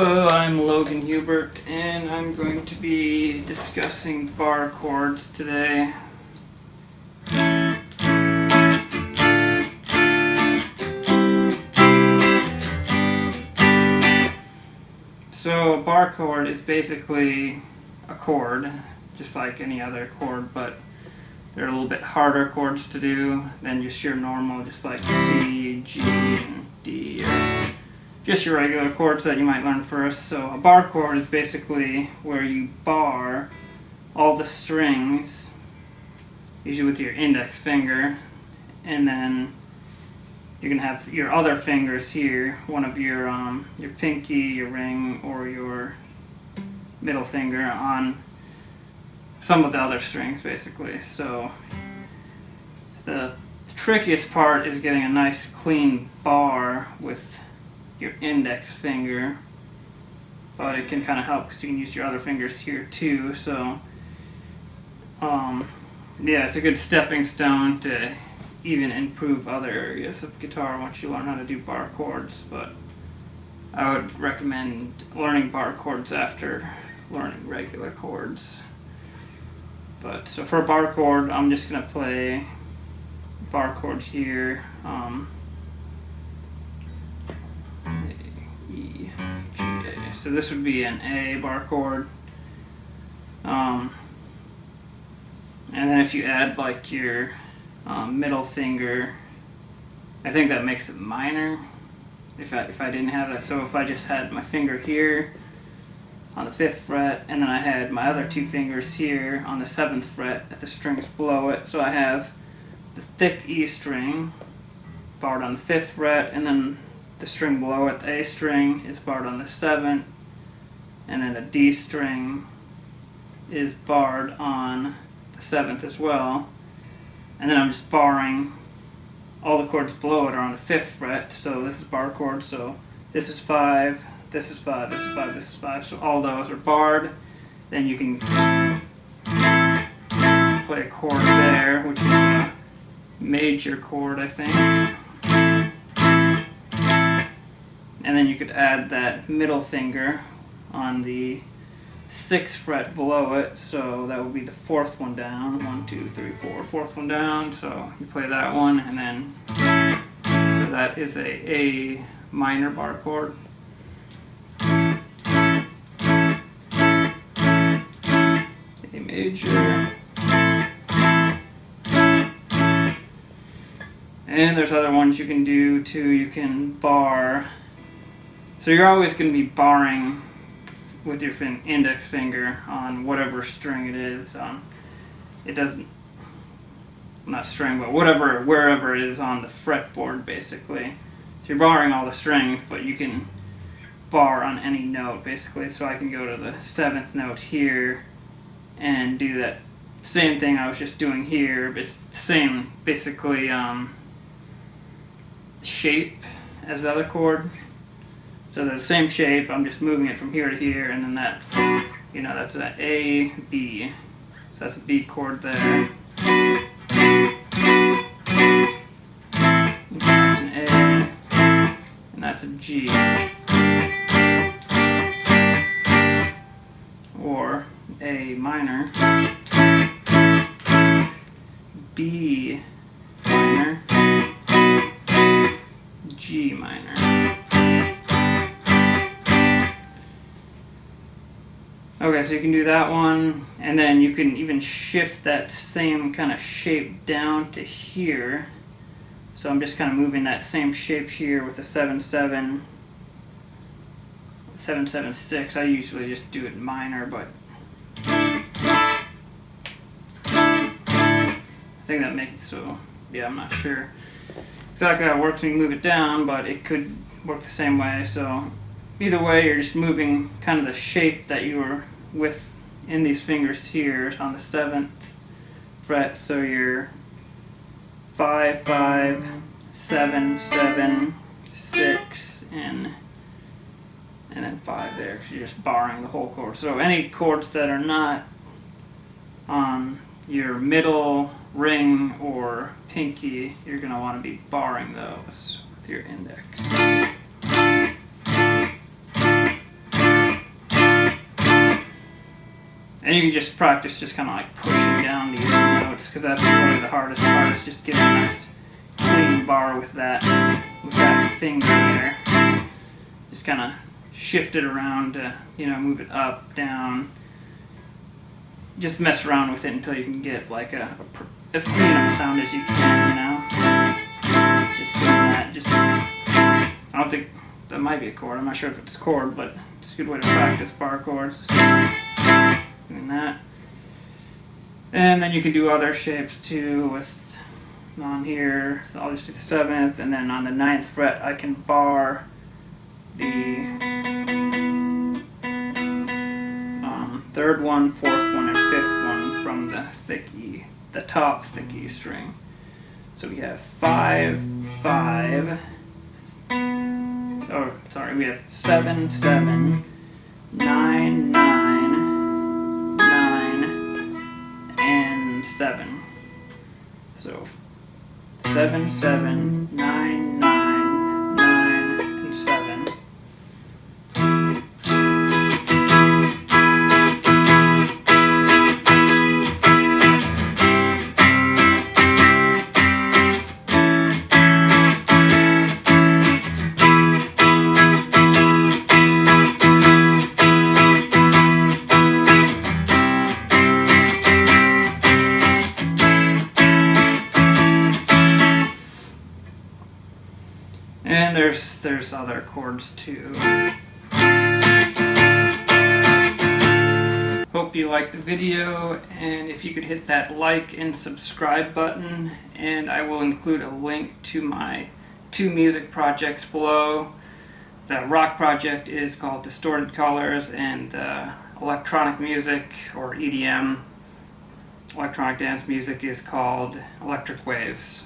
Hello, I'm Logan Hubert, and I'm going to be discussing bar chords today. So a bar chord is basically a chord, just like any other chord, but they're a little bit harder chords to do than just your normal, just like C, G, and D, or just your regular chords that you might learn first. So a bar chord is basically where you bar all the strings, usually with your index finger, and then you can have your other fingers here, one of your pinky, your ring, or your middle finger on some of the other strings, basically. So the trickiest part is getting a nice clean bar with your index finger, but it can kind of help because you can use your other fingers here too. So yeah, it's a good stepping stone to even improve other areas of guitar once you learn how to do bar chords. But I would recommend learning bar chords after learning regular chords. But so for a bar chord, I'm just gonna play bar chord here. E, G, A. So this would be an A bar chord. And then if you add like your middle finger, I think that makes it minor if I didn't have that. So if I just had my finger here on the 5th fret, and then I had my other two fingers here on the 7th fret at the strings below it, so I have the thick E string barred on the 5th fret, and then the string below it, the A string, is barred on the 7th, and then the D string is barred on the 7th as well. And then I'm just barring all the chords below it are on the 5th fret, so this is bar chord. So this is 5, this is 5, this is 5, this is 5, so all those are barred. Then you can play a chord there, which is a major chord, I think. And then you could add that middle finger on the 6th fret below it, so that would be the 4th one down. 1, 2, 3, 4, 4th one down. So you play that one, and then so that is a minor bar chord. A major. And there's other ones you can do too. You can bar. So you're always going to be barring with your index finger on whatever string it is. It doesn't, not string, but whatever, wherever it is on the fretboard, basically. So you're barring all the strings, but you can bar on any note, basically. So I can go to the 7th note here and do that same thing I was just doing here, but it's the same, basically, shape as the other chord. So they're the same shape, I'm just moving it from here to here, and then that, that's an A, B. So that's a B chord there. And that's an A, and that's a G. Or A minor, B minor, G minor. Okay, so you can do that one, and then you can even shift that same kind of shape down to here. So I'm just kind of moving that same shape here with the 7-7, 7-7-6. I usually just do it minor, but I think that makes it so, yeah, I'm not sure exactly how it works when you move it down, but it could work the same way. So either way, you're just moving kind of the shape that you were with in these fingers here on the 7th fret. So you're 5, 5, 7, 7, 6, and then 5 there, because you're just barring the whole chord. So any chords that are not on your middle, ring, or pinky, you're going to want to be barring those with your index. And you can just practice just kind of like pushing down these notes, because that's really the hardest part, is just getting a nice clean bar with that finger there. Just kind of shift it around to, you know, move it up, down. Just mess around with it until you can get like as clean of a sound as you can, you know. Just doing that. I don't think that might be a chord. I'm not sure if it's a chord, but it's a good way to practice bar chords. Just doing that. And then you can do other shapes too with on here. So I'll just do the 7th, and then on the 9th fret I can bar the 3rd one, 4th one, and 5th one from the top thick E string. So we have 5, 5. Oh, sorry, we have 7, 7, 9, 9, 9, and 7. So 7, 7, 9, 9, 9, and 7. And there's other chords too. Hope you liked the video, and if you could hit that like and subscribe button, and I will include a link to my 2 music projects below. The rock project is called Distorted Colors, and the electronic music, or EDM, electronic dance music, is called Electric Waves.